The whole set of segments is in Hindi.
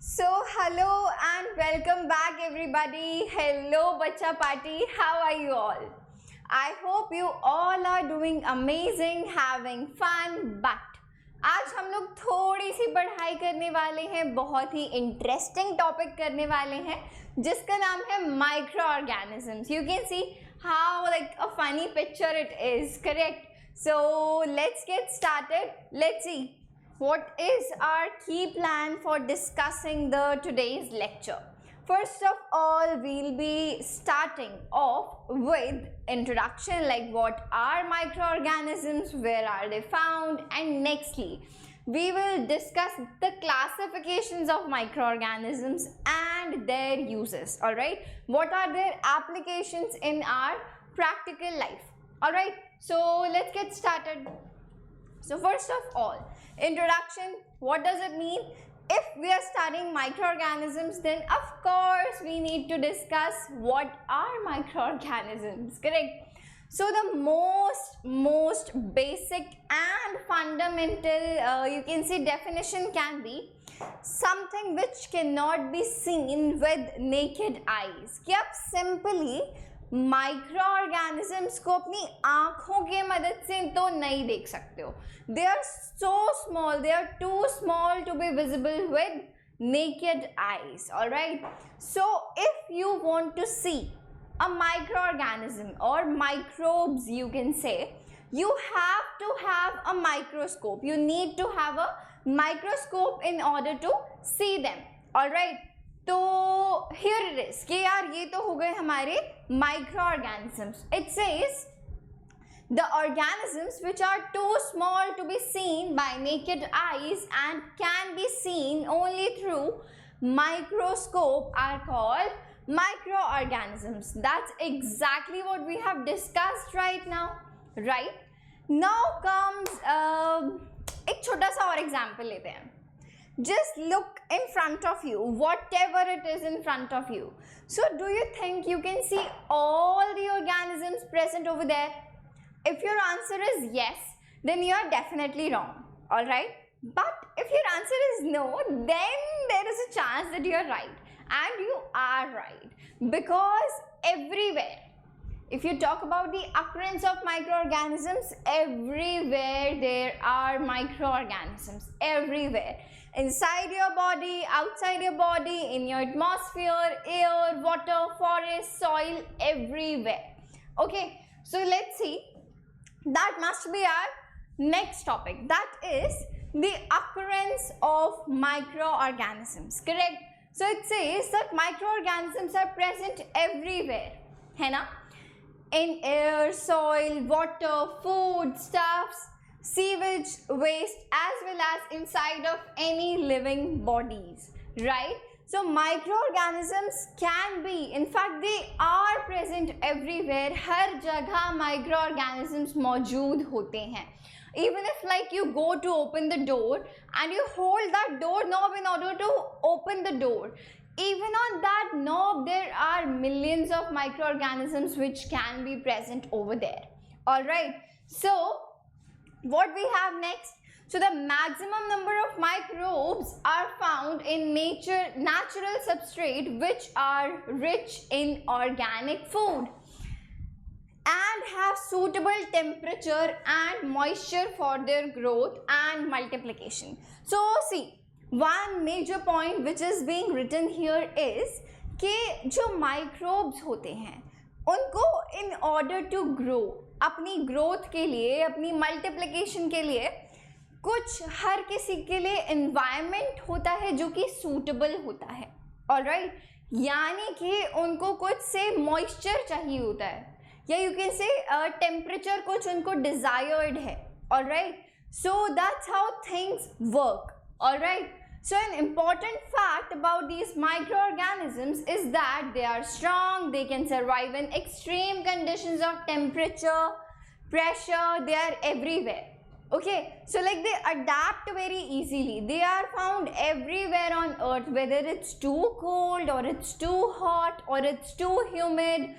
So hello and welcome back everybody. Hello Bacha Party. How are you all? I hope you all are doing amazing, having fun. But आज हम लोग थोड़ी सी पढ़ाई करने वाले हैं, बहुत ही इंटरेस्टिंग टॉपिक करने वाले हैं जिसका नाम है micro organisms. You can see how like a funny picture it is, correct? So let's get started. Let's see what is our key plan for discussing the today's lecture. First of all, we'll be starting off with introduction, like what are microorganisms, where are they found, and nextly we will discuss the classifications of microorganisms and their uses. All right, what are their applications in our practical life? All right, so let's get started. So first of all, introduction. What does it mean? If we are studying microorganisms, then of course we need to discuss what are microorganisms, correct? So the most basic and fundamental you can say definition can be something which cannot be seen with naked eyes. कि आप simply माइक्रो ऑर्गेनिजम्स को अपनी आंखों के मदद से तो नहीं देख सकते हो. They are so small, they are too small to be visible with naked eyes. All right, so if you want to see a microorganism or microbes, you can say, you have to have a microscope. You need to have a microscope in order to see them. All right, तो here it is कि यार ये तो हो गए हमारे microorganisms. It says the organisms which are too small to be seen by naked eyes and can be seen only through microscope are called microorganisms. That's exactly what we have discussed right now. Right now comes एक छोटा सा और example लेते हैं. Just look in front of you, whatever it is in front of you. So do you think you can see all the organisms present over there? If your answer is yes, then you are definitely wrong. All right, but if your answer is no, then there is a chance that you are right, and you are right, because everywhere, if you talk about the occurrence of microorganisms, everywhere there are microorganisms, everywhere. Inside your body, outside your body, in your atmosphere, air, water, forest, soil, everywhere. Okay, so let's see. That must be our next topic. That is the occurrence of microorganisms, correct? So it says that microorganisms are present everywhere, है ना? In air, soil, water, food, stuffs, sewage, waste, as well as inside of any living bodies, right? So microorganisms can be, in fact they are present everywhere. हर जगह microorganisms मौजूद होते हैं. Even if like you go to open the door and you hold that door knob in order to open the door, even on that knob there are millions of microorganisms which can be present over there. All right, so what we have next? So the maximum number of microbes are found in natural substrate which are rich in organic food and have suitable temperature and moisture for their growth and multiplication. So see, one major point which is being written here is कि जो microbes होते हैं उनको in order to grow, अपनी growth के लिए, अपनी multiplication के लिए, कुछ हर किसी के लिए environment होता है जो कि suitable होता है. alright, यानी कि उनको कुछ से moisture चाहिए होता है, या you can say temperature कुछ उनको desired है. alright, so that's how things work. alright, so an important fact about these microorganisms is that they are strong, they can survive in extreme conditions of temperature, pressure, they are everywhere. Okay, so like they adapt very easily. They are found everywhere on earth, whether it's too cold or it's too hot or it's too humid,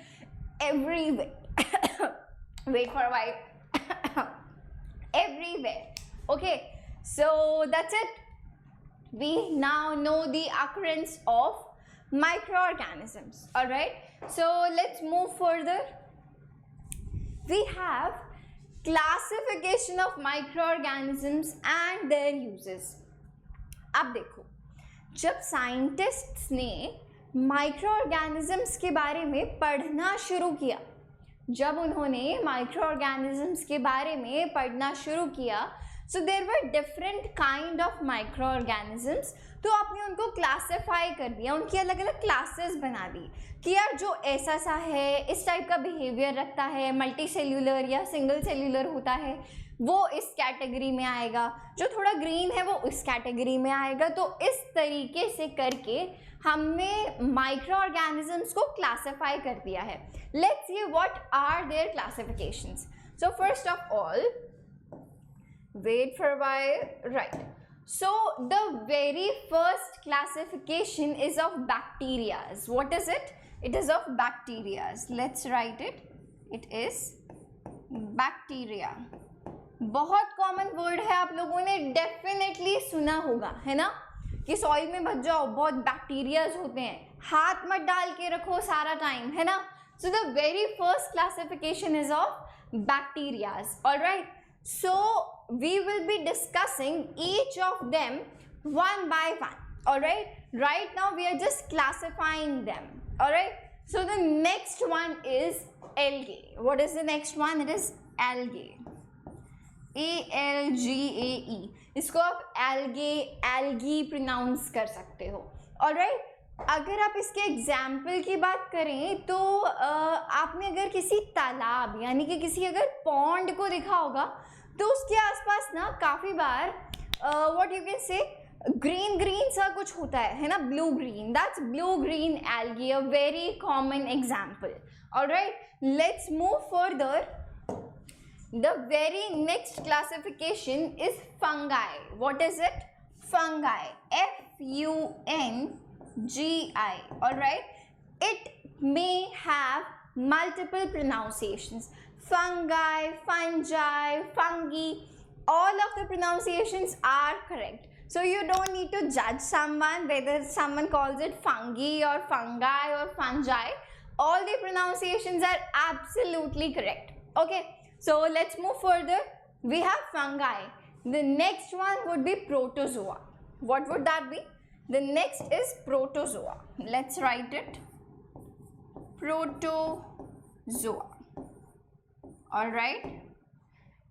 everywhere. Wait for a while. Everywhere. Okay, so that's it. we now know the occurrence of microorganisms. All right, so let's move further. We have classification of microorganisms and their uses. अब देखो, जब साइंटिस्ट्स ने माइक्रो ऑर्गेनिजम्स के बारे में पढ़ना शुरू किया, जब उन्होंने माइक्रो ऑर्गेनिजम्स के बारे में पढ़ना शुरू किया, so there were different kind of micro organisms, तो आपने उनको क्लासिफाई कर दिया, उनकी अलग अलग क्लासेस बना दी कि यार जो ऐसा सा है, इस टाइप का बिहेवियर रखता है, मल्टी सेल्यूलर या सिंगल सेल्यूलर होता है, वो इस कैटेगरी में आएगा, जो थोड़ा ग्रीन है वो इस कैटेगरी में आएगा। तो इस तरीके से करके हमने माइक्रो ऑर्गेनिजम्स को क्लासिफाई कर दिया है। Let's see what are their classifications. So first of all, wait for while, right, so the very first classification is of bacterias. What is it? It is of bacterias. Let's write it. It is bacteria. बहुत कॉमन वर्ड है, आप लोगों ने डेफिनेटली सुना होगा, है ना, कि सॉइल में मत जाओ, बहुत बैक्टीरियाज होते हैं, हाथ मत डाल के रखो सारा टाइम, है ना। So the very first classification is of bacterias. Alright, so we will be discussing each of them one by one. All right, right now we are just classifying them. All right, so the next one is algae. What is the next one? It is algae, ALGAE. इसको आप algae pronounce कर सकते हो। All right, अगर आप इसके एग्जाम्पल की बात करें तो आपने अगर किसी तालाब यानी कि किसी अगर पॉन्ड को देखा होगा तो उसके आसपास ना काफ़ी बार what you can say green green सा कुछ होता है ना, blue green, that's blue green algae, a very common example. Alright, let's move further. The very next classification is fungi. What is it? Fungi, FUNGI. Alright, it may have multiple pronunciations. Fungi, fungi, fungi, all of the pronunciations are correct. So you don't need to judge someone whether someone calls it fungi or fungi or fungi. All the pronunciations are absolutely correct. Okay, so let's move further. We have fungi. The next one would be protozoa. What would that be? The next is protozoa. Let's write it. Protozoa. All right.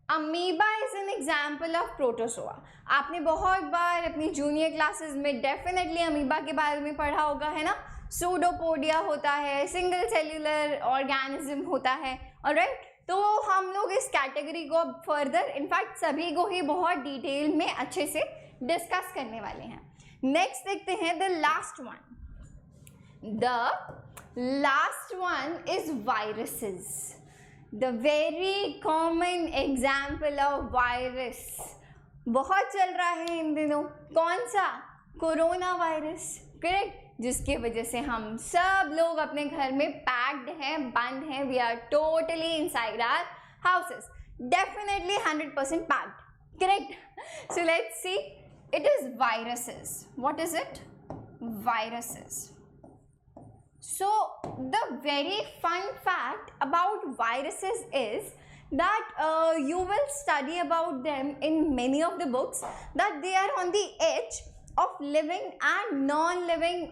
Amoeba is an example of protozoa. आपने बहुत बार अपनी जूनियर क्लासेस में डेफिनेटली अमीबा के बारे में पढ़ा होगा, है ना। सूडोपोडिया होता है, सिंगल सेल्यूलर ऑर्गेनिज्म होता है। ऑलराइट, तो हम लोग इस कैटेगरी को अब फर्दर इनफैक्ट सभी को ही बहुत डिटेल में अच्छे से डिस्कस करने वाले हैं। नेक्स्ट देखते हैं the last one. The last one is viruses, the very common example of virus. बहुत चल रहा है इन दिनों, कौन सा? कोरोना वायरस, करेक्ट, जिसके वजह से हम सब लोग अपने घर में पैक्ड हैं, बंद हैं, we are totally inside our houses, definitely 100% packed, correct. So let's see, it is viruses. What is it? Viruses. So the very fun fact about viruses is that you will study about them in many of the books, that they are on the edge of living and non-living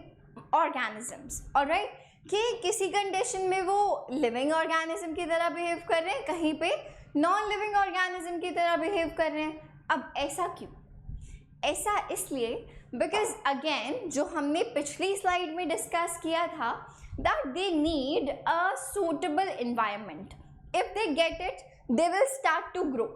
organisms. Alright, कि किसी कंडीशन में वो लिविंग ऑर्गेनिज्म की तरह बिहेव कर रहे हैं, कहीं पे नॉन लिविंग ऑर्गेनिज्म की तरह बिहेव कर रहे हैं। अब ऐसा क्यों? ऐसा इसलिए बिकॉज अगेन जो हमने पिछली स्लाइड में डिस्कस किया था, that they need a suitable environment. If they get it they will start to grow,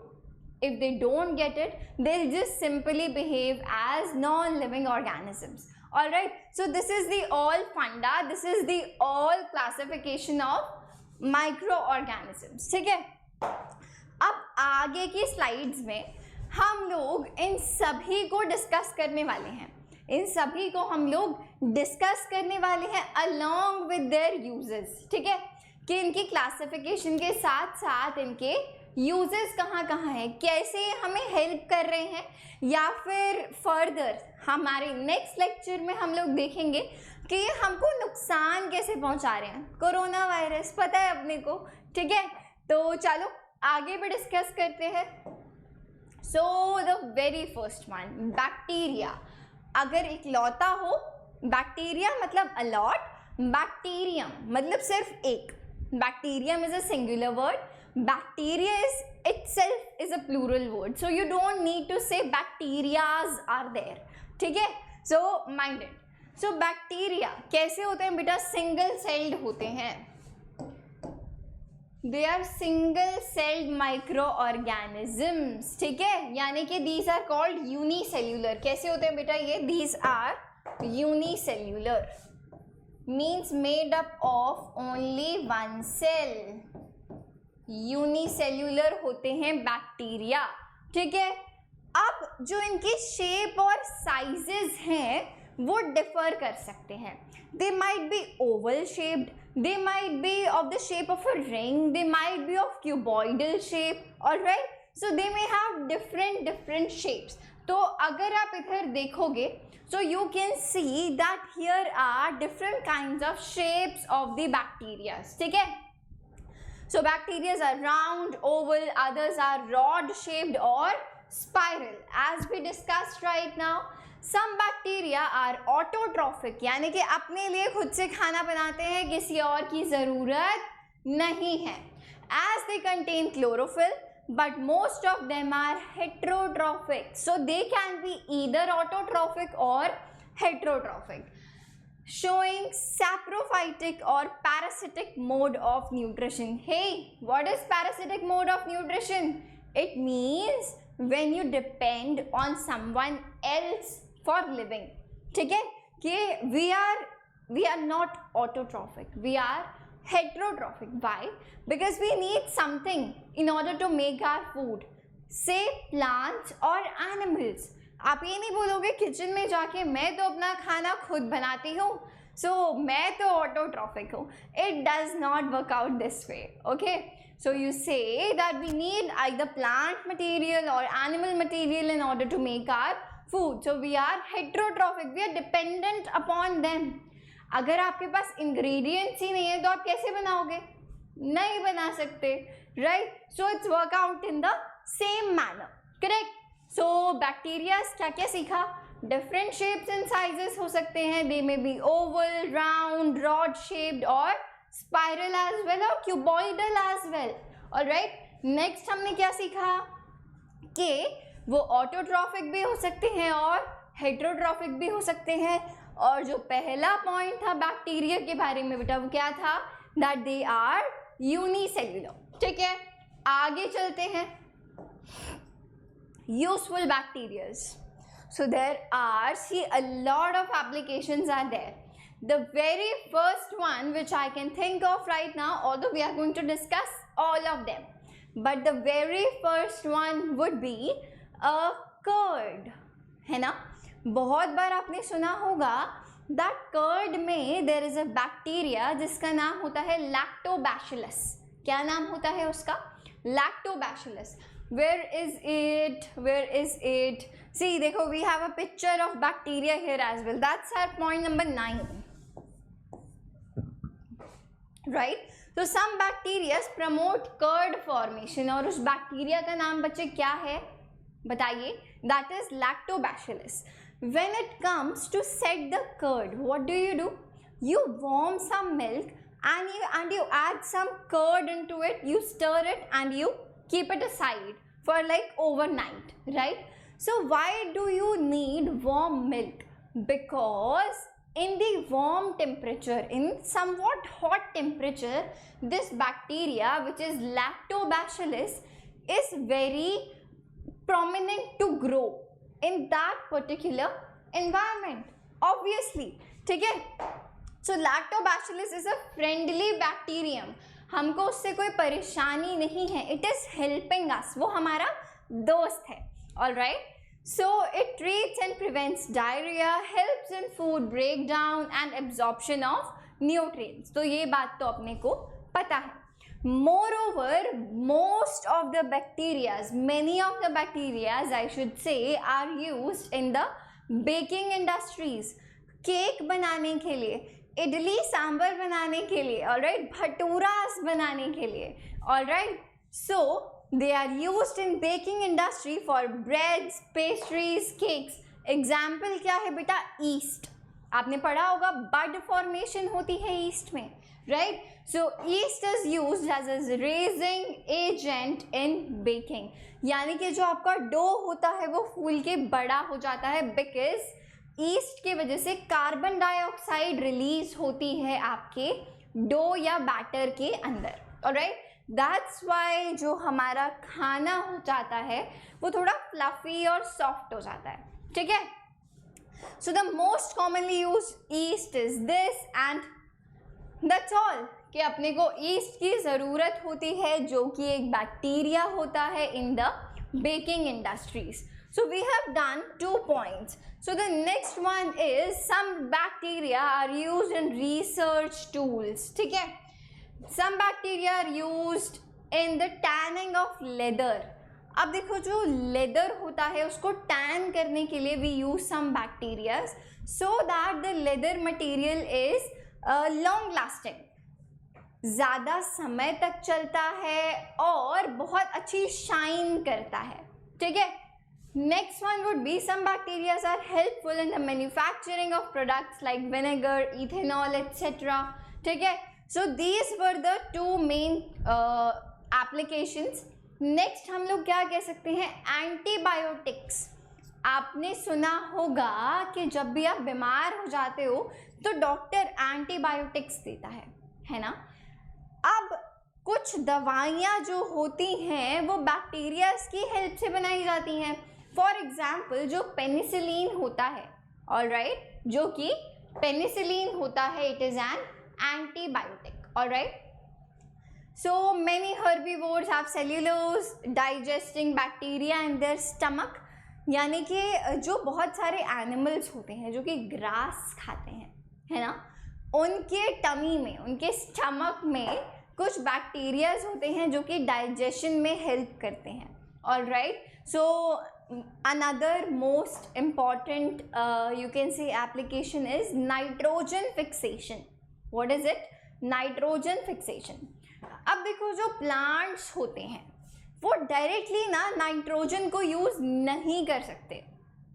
if they don't get it they will just simply behave as non living organisms. Alright, so this is the all funda, this is the all classification of micro organisms. ठीक है, अब आगे की स्लाइड्स में हम लोग इन सभी को डिस्कस करने वाले हैं, इन सभी को हम लोग डिस्कस करने वाले हैं अलॉन्ग विद देयर यूजेस। ठीक है, कि इनकी क्लासिफिकेशन के साथ साथ इनके यूजेस कहाँ कहाँ हैं, कैसे हमें हेल्प कर रहे हैं, या फिर फर्दर हमारे नेक्स्ट लेक्चर में हम लोग देखेंगे कि ये हमको नुकसान कैसे पहुंचा रहे हैं, कोरोना वायरस पता है अपने को, ठीक है। तो चलो आगे भी डिस्कस करते हैं। So the very first one, bacteria. अगर इकलौता हो, बैक्टीरिया मतलब अलॉट, बैक्टीरियम मतलब सिर्फ एक, bacterium is a singular word, bacteria is itself is a plural word, so you don't need to say bacterias are there, ठीक है। so mind it. so bacteria कैसे होते हैं बेटा, सिंगल सेल्ड होते हैं, they are single celled microorganisms, ठीक है, यानी कि these are called unicellular। कैसे होते हैं बेटा ये, these are unicellular means made up of only one cell, unicellular होते हैं बैक्टीरिया, ठीक है। अब जो इनके शेप और साइजेस हैं वो डिफर कर सकते हैं, they might be oval shaped, they might be of the shape of a ring, they might be of cuboidal shape, alright, so they may have different shapes। तो अगर आप इधर देखोगे so you can see that here are different kinds of shapes of the bacteria, ठीक है। so bacteria are round, oval, others are rod shaped or spiral as we discussed right now। some bacteria are autotrophic, यानी कि अपने लिए खुद से खाना बनाते हैं, किसी और की ज़रूरत नहीं है, as they contain chlorophyll, but most of them are heterotrophic, so they can be either autotrophic or heterotrophic, showing saprophytic or parasitic mode of nutrition। hey, what is parasitic mode of nutrition? it means when you depend on someone else for living, ठीक है, कि we are not autotrophic, we are heterotrophic। why? because we need something in order to make our food, say plants or animals। आप ये नहीं बोलोगे किचन में जाके मैं तो अपना खाना खुद बनाती हूँ, so मैं तो autotrophic हूँ, it does not work out this way, okay। so you say that we need either plant material or animal material in order to make our food, so we are heterotrophic, we are dependent upon them। अगर आपके पास ingredients ही नहीं है तो आप कैसे बनाओगे, नहीं बना सकते, right। so it's work out in the same manner, correct। so bacteria क्या क्या सीखा, different shapes and sizes हो सकते हैं, they may be oval, round, rod shaped और spiral as well और cuboidal as well, alright। next हमने क्या सीखा कि वो ऑटोट्रॉफिक भी हो सकते हैं और हेटरोट्रॉफिक भी हो सकते हैं, और जो पहला पॉइंट था बैक्टीरिया के बारे में बेटा वो क्या था, दैट दे आर यूनिसेल्युलर, ठीक है। आगे चलते हैं, useful bacterias. so there are, see, a lot of applications are there। the very first one which I can think of right now, although we are going to discuss all of them, but the very first one would be a curd, है ना। बहुत बार आपने सुना होगा that curd में there is a bacteria जिसका नाम होता है lactobacillus। क्या नाम होता है उसका, lactobacillus। where is it, see देखो we have a picture of bacteria here as well, that's our point number 9, right। तो some bacteria promote curd formation, और उस बैक्टीरिया का नाम बच्चे क्या है बताइए, that is lactobacillus। when it comes to set the curd, what do? you warm some milk and you add some curd into it, you stir it and you keep it aside for like overnight, right। so why do you need warm milk? because in the warm temperature, in somewhat hot temperature, this bacteria which is lactobacillus is very prominent to grow in that particular environment, obviously, ठीक है। so lactobacillus is a friendly bacterium, हमको उससे कोई परेशानी नहीं है, it is helping us, वो हमारा दोस्त है, alright। so it treats and prevents diarrhea, helps in food breakdown and absorption of nutrients। तो ये बात तो अपने को पता है। moreover, most of the bacteria, many of the bacteria I should say, are used in the baking industries, cake बनाने के लिए, इडली सांभर बनाने के लिए, ऑलराइट, भटूरास बनाने के लिए, alright. So they are used in baking industry for breads, pastries, cakes. Example क्या है बेटा? ईस्ट. आपने पढ़ा होगा बड फॉर्मेशन होती है ईस्ट में, right. So yeast is used as a raising agent in baking. यानी कि जो आपका डो होता है वो फूल के बड़ा हो जाता है बिकॉज ईस्ट की वजह से कार्बन डाइऑक्साइड रिलीज होती है आपके डो या बैटर के अंदर, ऑलराइट. दैट्स वाई जो हमारा खाना हो जाता है वो थोड़ा फ्लफी और सॉफ्ट हो जाता है, ठीक है. So the most commonly use east is this and that's all. कि अपने को ईस्ट की ज़रूरत होती है जो कि एक बैक्टीरिया होता है in the baking industries. So we have done 2 points. So the next one is some bacteria are used in research tools, ठीक है. Some bacteria are used in the tanning of leather. अब देखो जो leather होता है उसको tan करने के लिए we use some bacteria so that the leather material is long lasting. ज़्यादा समय तक चलता है और बहुत अच्छी शाइन करता है, ठीक है. Next one would be some bacteria are helpful in the manufacturing of products like vinegar, ethanol, etc. ठीक है. So these were the 2 main applications. Next हम लोग क्या कह सकते हैं? एंटीबायोटिक्स. आपने सुना होगा कि जब भी आप बीमार हो जाते हो तो डॉक्टर एंटीबायोटिक्स देता है ना. अब कुछ दवाइयाँ जो होती हैं वो बैक्टीरियाज की हेल्प से बनाई जाती हैं. फॉर एग्जाम्पल जो पेनिसिलिन होता है, ऑलराइट, जो कि पेनिसिलिन होता है, it is an antibiotic, all right. So many herbivores have cellulose digesting bacteria in their stomach. यानी कि जो बहुत सारे एनिमल्स होते हैं जो कि ग्रास खाते हैं, है ना, उनके टमी में, उनके स्टमक में कुछ बैक्टीरियाज होते हैं जो कि डाइजेशन में हेल्प करते हैं, all right. So another most important you can say application is nitrogen fixation. What is it? Nitrogen fixation. अब देखो जो प्लांट्स होते हैं वो डायरेक्टली ना नाइट्रोजन को यूज़ नहीं कर सकते,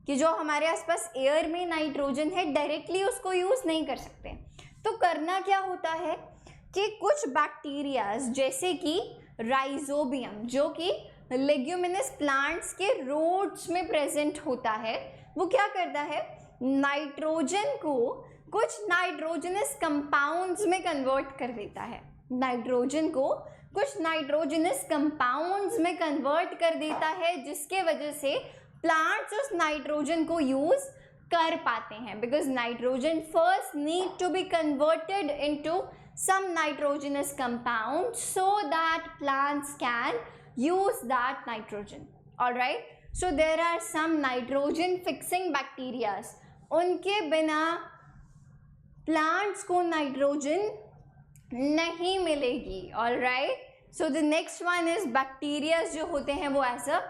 कि जो हमारे आसपास एयर में नाइट्रोजन है डायरेक्टली उसको यूज़ नहीं कर सकते. तो करना क्या होता है कि कुछ बैक्टीरियाज जैसे कि राइजोबियम जो कि लेग्यूमिनस प्लांट्स के रूट्स में प्रेजेंट होता है, वो क्या करता है? नाइट्रोजन को कुछ नाइट्रोजनस कंपाउंड्स में कन्वर्ट कर देता है. नाइट्रोजन को कुछ नाइट्रोजनस कंपाउंड्स में कन्वर्ट कर देता है जिसके वजह से प्लांट्स उस नाइट्रोजन को यूज़ कर पाते हैं. Because nitrogen first need to be converted into some nitrogenous compound so that plants can use that nitrogen, all right. So there are some nitrogen fixing bacteria. उनके बिना plants को nitrogen नहीं मिलेगी, all right. So the next one is bacteria जो होते हैं वो as a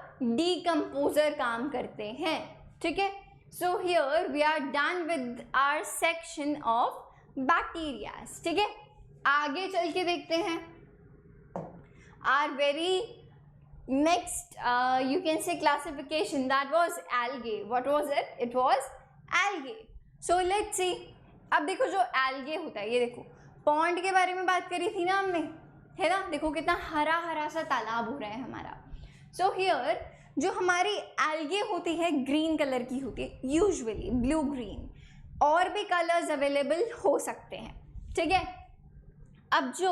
decomposer काम करते हैं, ठीक है. So here we are done with our section of bacteria, ठीक है. आगे चल के देखते हैं our very next you can say classification, that was algae. What was it? It was algae. So let's see. अब देखो जो algae होता है, ये देखो पॉन्ड के बारे में बात करी थी ना हमने, है ना. देखो कितना हरा हरा सा तालाब हो रहा है हमारा. So here जो हमारी algae होती है ग्रीन कलर की होती है, यूजुअली ब्लू ग्रीन, और भी कलर्स अवेलेबल हो सकते हैं, ठीक है. अब जो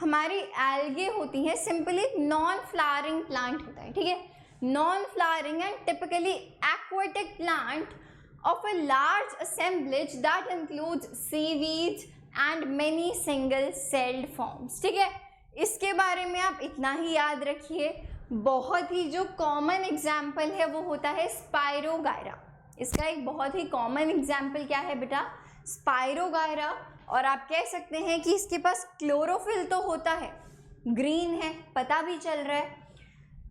हमारी एल्गे होती हैं सिंपली नॉन फ्लावरिंग प्लांट होता है, ठीक है. Non flowering and typically aquatic plant of a large assemblage that includes seaweeds and many single celled forms, ठीक है. इसके बारे में आप इतना ही याद रखिए. बहुत ही जो कॉमन एग्जाम्पल है वो होता है स्पायरोगायरा. इसका एक बहुत ही कॉमन एग्जाम्पल क्या है बेटा? स्पायरोगायरा. और आप कह सकते हैं कि इसके पास क्लोरोफिल तो होता है, ग्रीन है, पता भी चल रहा है.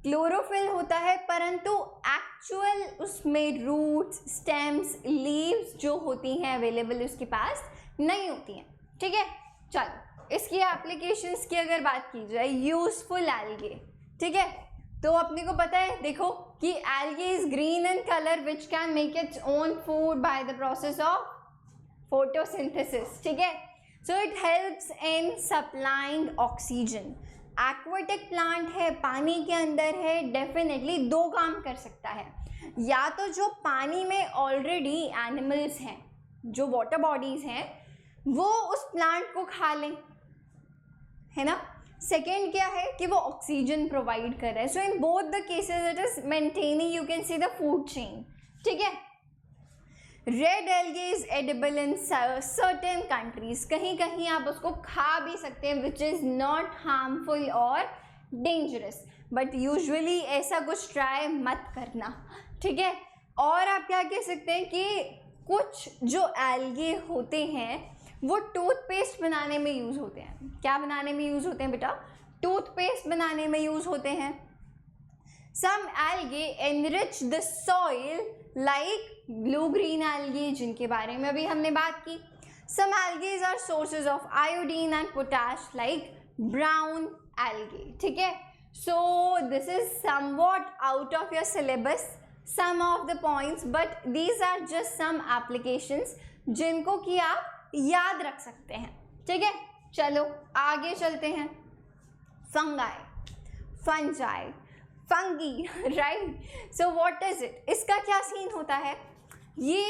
क्लोरोफिल होता है, परंतु एक्चुअल उसमें रूट्स, स्टेम्स, लीव्स जो होती हैं अवेलेबल उसके पास नहीं होती हैं। ठीक है, चलो इसकी एप्लीकेशंस की अगर बात की जाए, यूजफुल एल्गे, ठीक है, तो अपने को पता है देखो कि algae is green in colour which can make its own food by the process of photosynthesis. ठीक है, so it helps in supplying oxygen. Aquatic plant है, पानी के अंदर है, डेफिनेटली दो काम कर सकता है, या तो जो पानी में ऑलरेडी एनिमल्स हैं, जो वाटर बॉडीज हैं, वो उस प्लांट को खा लें, है ना। सेकेंड क्या है कि वो ऑक्सीजन प्रोवाइड कर रहा है। So in both the cases it is maintaining, you can see the food chain. ठीक है, red algae is edible in certain countries, कहीं कहीं आप उसको खा भी सकते हैं, विच इज नॉट हार्मफुल और डेंजरस, बट यूजुअली ऐसा कुछ ट्राई मत करना। ठीक है, और आप क्या कह सकते हैं कि कुछ जो एल्गे होते हैं वो टूथपेस्ट बनाने में यूज़ होते हैं। क्या बनाने में यूज़ होते हैं बेटा? टूथपेस्ट बनाने में यूज़ होते हैं। Some algae enrich the soil like blue green algae, जिनके बारे में अभी हमने बात की। Some algaes are sources of iodine and potash like brown algae. ठीक है, so this is somewhat out of your syllabus, some of the points, but these are just some applications जिनको कि आप याद रख सकते हैं। ठीक है, चलो आगे चलते हैं। Fungi, fungi, fungi, right. So what is it? इसका क्या सीन होता है, ये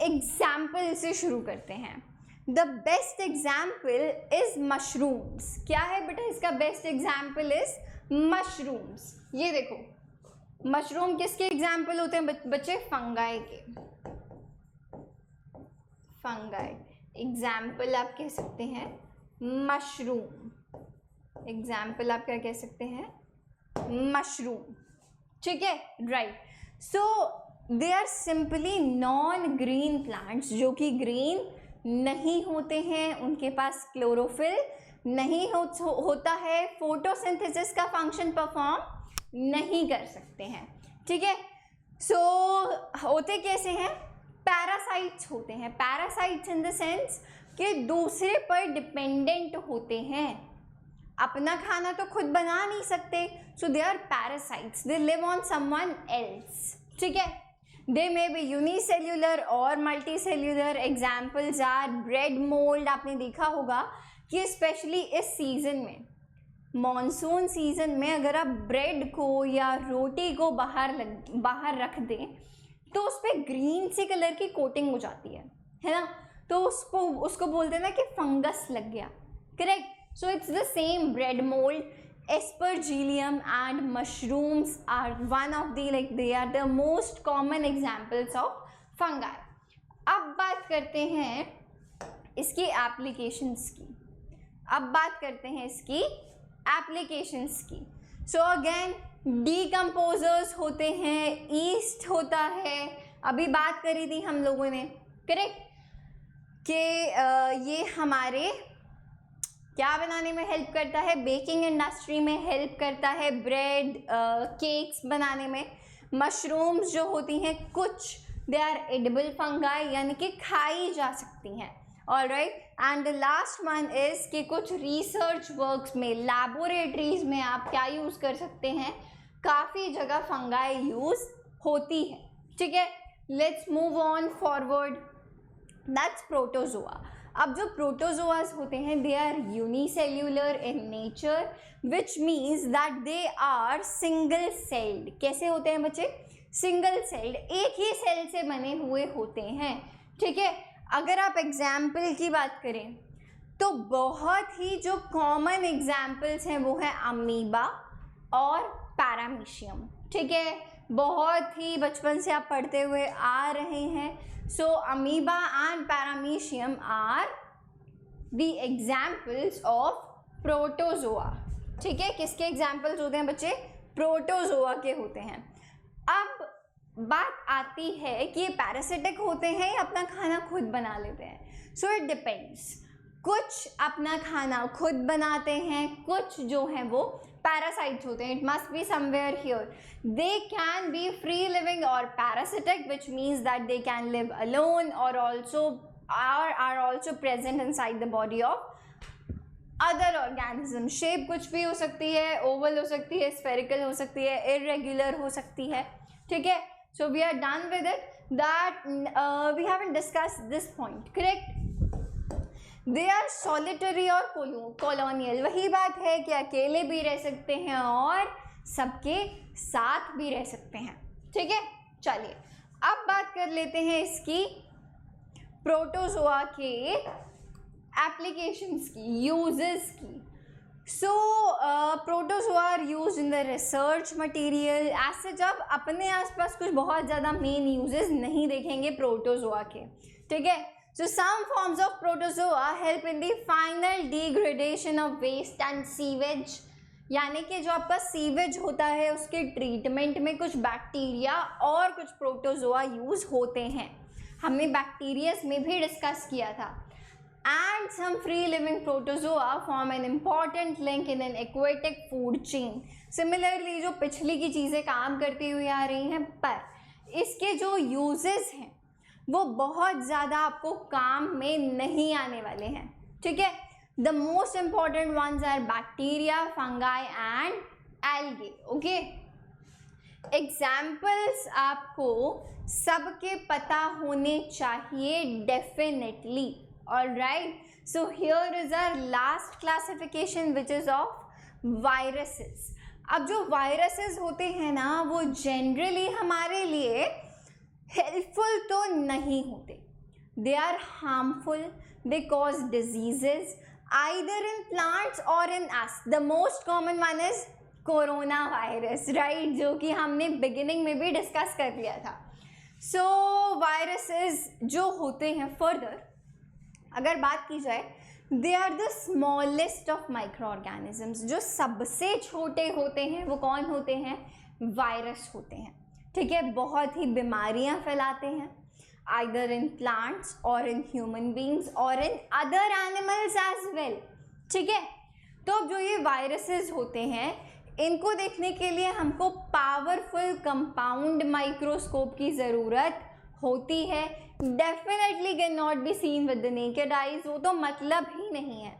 एग्जाम्पल से शुरू करते हैं। The best example is mushrooms. क्या है बेटा इसका बेस्ट एग्जाम्पल? Is mushrooms. ये देखो, मशरूम किसके एग्जाम्पल होते हैं बच्चे? फंगाई के। फंगाई एग्जाम्पल आप कह सकते हैं मशरूम। एग्जाम्पल आप क्या कह सकते हैं? मशरूम। ठीक है, right. So they are simply non green plants, जो कि ग्रीन नहीं होते हैं, उनके पास क्लोरोफिल नहीं होता है, फोटोसिंथेसिस का फंक्शन परफॉर्म नहीं कर सकते हैं। ठीक है, सो होते कैसे हैं? पैरासाइट्स होते हैं। पैरासाइट्स इन द सेंस कि दूसरे पर डिपेंडेंट होते हैं, अपना खाना तो खुद बना नहीं सकते। So they are parasites, they live on someone else. ठीक है, दे मे बी यूनिसेल्यूलर और multicellular. Examples are bread mould. आपने देखा होगा कि स्पेशली इस सीजन में, मॉनसून सीजन में, अगर आप ब्रेड को या रोटी को बाहर रख दें तो उस पर ग्रीन से कलर की कोटिंग हो जाती है ना, तो उसको बोलते हैं ना कि फंगस लग गया। Correct. So it's the same bread mould, aspergillus and mushrooms are one of the they are the most common examples of fungi. अब बात करते हैं इसकी एप्लीकेशंस की। सो अगेन डीकम्पोजर्स होते हैं, ईस्ट होता है, अभी बात करी थी हम लोगों ने, करेक्ट, कि ये हमारे क्या बनाने में हेल्प करता है? बेकिंग इंडस्ट्री में हेल्प करता है, ब्रेड, केक्स बनाने में। मशरूम्स जो होती हैं कुछ, दे आर एडिबल फंगाई, यानी कि खाई जा सकती हैं। Alright, and the last one is कि कुछ रिसर्च वर्क्स में, लैबोरेटरीज में आप क्या यूज़ कर सकते हैं? काफ़ी जगह फंगाई यूज़ होती है। ठीक है, let's move on forward. That's protozoa. अब जो प्रोटोजोआस होते हैं, they are unicellular in nature, which means that they are single celled. कैसे होते हैं बच्चे? सिंगल सेल्ड, एक ही सेल से बने हुए होते हैं। ठीक है, अगर आप एग्जाम्पल की बात करें तो बहुत ही जो कॉमन एग्जाम्पल्स हैं वो है अमीबा और पैरामीशियम। ठीक है, बहुत ही बचपन से आप पढ़ते हुए आ रहे हैं। So amoeba and paramecium are the examples of protozoa. ठीक है, किसके एग्जाम्पल्स होते हैं बच्चे? प्रोटोजोआ के होते हैं। अब बात आती है कि ये पैरासिटिक होते हैं या अपना खाना खुद बना लेते हैं। सो इट डिपेंड्स, कुछ अपना खाना खुद बनाते हैं, कुछ जो है वो पैरासाइट्स होते हैं, it must be somewhere here. They can be free living और parasitic, which means that they can live alone और also are also present inside the body of other organism. Shape कुछ भी हो सकती है, ओवल हो सकती है, स्फेरिकल हो सकती है, इरेगुलर हो सकती है. ठीक है, so we are done with it. That we haven't discussed this point, correct? They are solitary और colonial. वही बात है कि अकेले भी रह सकते हैं और सबके साथ भी रह सकते हैं. ठीक है, चलिए अब बात कर लेते हैं इसकी प्रोटोजोआ के एप्लीकेशंस की, यूजेस की. So protozoa are use in the research material. ऐसे जब अपने आसपास कुछ बहुत ज़्यादा मेन यूजेस नहीं देखेंगे प्रोटोजोआ के. ठीक है, so some forms of protozoa help in the final degradation of waste and sewage. यानी कि जो आपका सीवेज होता है उसके ट्रीटमेंट में कुछ बैक्टीरिया और कुछ प्रोटोजोआ यूज होते हैं. हमने बैक्टीरियाज में भी डिस्कस किया था. And some free living protozoa form an important link in an aquatic food chain. Similarly जो पिछली की चीज़ें काम करती हुई आ रही हैं, पर इसके जो यूजेस हैं वो बहुत ज़्यादा आपको काम में नहीं आने वाले हैं. ठीक है, the most important ones are bacteria, fungi and algae. Okay, examples आपको सबके पता होने चाहिए definitely. Alright, so here is our last classification which is of viruses. अब जो वायरसेस होते हैं ना वो जनरली हमारे लिए हेल्पफुल तो नहीं होते. They are harmful, they cause diseases either in plants और in us. The most common one is corona virus, right, जो कि हमने बिगिनिंग में भी डिस्कस कर लिया था. सो वायरसेस जो होते हैं, फर्दर अगर बात की जाए, they are the smallest of micro organisms. जो सबसे छोटे होते हैं वो कौन होते हैं? वायरस होते हैं. ठीक है, बहुत ही बीमारियां फैलाते हैं आइदर इन प्लांट्स और इन ह्यूमन बींग्स और in other animals as well. ठीक है, तो अब जो ये वायरसेस होते हैं इनको देखने के लिए हमको पावरफुल कंपाउंड माइक्रोस्कोप की ज़रूरत होती है. Definitely can not be seen with the naked eyes, वो तो मतलब ही नहीं है.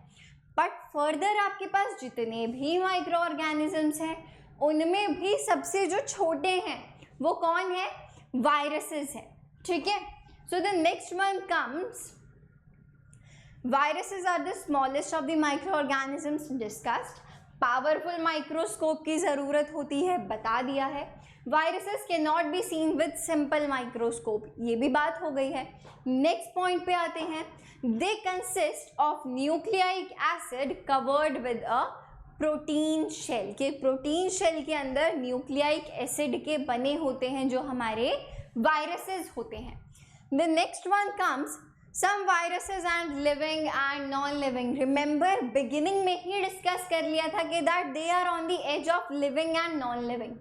बट फर्दर आपके पास जितने भी माइक्रो ऑर्गेनिजम्स हैं उनमें भी सबसे जो छोटे हैं वो कौन है? वायरसेस हैं. ठीक है, so the next one comes viruses are the smallest of the micro organisms discussed. Powerful microscope की ज़रूरत होती है, बता दिया है. Viruses can not be seen with simple microscope, ये भी बात हो गई है. नेक्स्ट पॉइंट पे आते हैं. They consist of nucleic acid covered with a protein shell. के प्रोटीन शेल के अंदर न्यूक्लियाइक एसिड के बने होते हैं जो हमारे वायरसेस होते हैं. The next one comes some viruses and living and non living. Remember beginning में ही डिस्कस कर लिया था कि that they are on the edge of living and non living.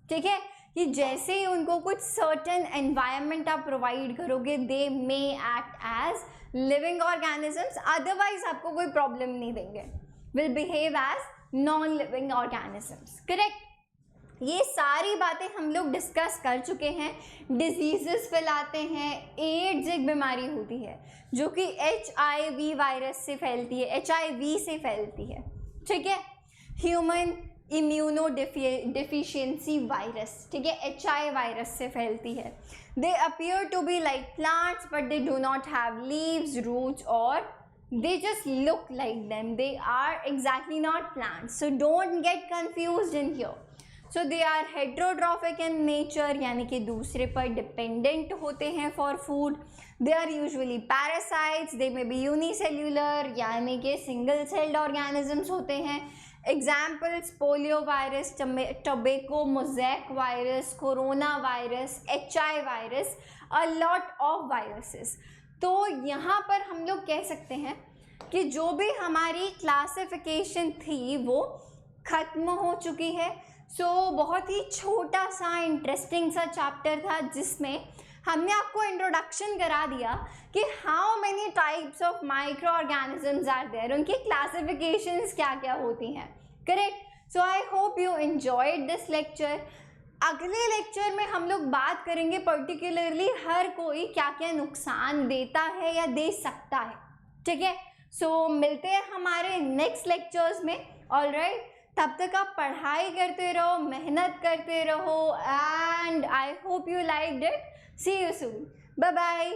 ठीक है, कि जैसे ही उनको कुछ सर्टेन एनवायरनमेंट आप प्रोवाइड करोगे they may act as living organisms, otherwise आपको कोई प्रॉब्लम नहीं देंगे. Will behave as non living organisms. Correct, ये सारी बातें हम लोग डिस्कस कर चुके हैं. डिजीजेस फैलाते हैं. एड्स एक बीमारी होती है जो कि HIV वायरस से फैलती है, HIV से फैलती है. ठीक है, ह्यूमन इम्यूनो डिफिशियंसी वायरस, ठीक है, HI वायरस से फैलती है. They appear to be like plants but they do not have leaves, roots और they just look like them. They are exactly not plants, so don't get confused in here. So they are heterotrophic in nature, यानी कि दूसरे पर dependent होते हैं for food. They are usually parasites. They may be unicellular, यानी कि single celled organisms होते हैं. Examples: polio virus, tobacco mosaic virus, corona virus, HI virus, a lot of viruses. तो यहाँ पर हम लोग कह सकते हैं कि जो भी हमारी क्लासिफिकेशन थी वो ख़त्म हो चुकी है. बहुत ही छोटा सा इंटरेस्टिंग सा चैप्टर था जिसमें हमने आपको इंट्रोडक्शन करा दिया कि how many types of micro organisms are there, उनकी क्लासिफिकेशंस क्या क्या होती हैं. Correct, so I hope you enjoyed this lecture. अगले लेक्चर में हम लोग बात करेंगे पर्टिकुलरली हर कोई क्या क्या नुकसान देता है या दे सकता है. ठीक है, सो मिलते हैं हमारे नेक्स्ट लेक्चर्स में. ऑलराइट, तब तक आप पढ़ाई करते रहो, मेहनत करते रहो, and I hope you liked it. See you soon. Bye bye.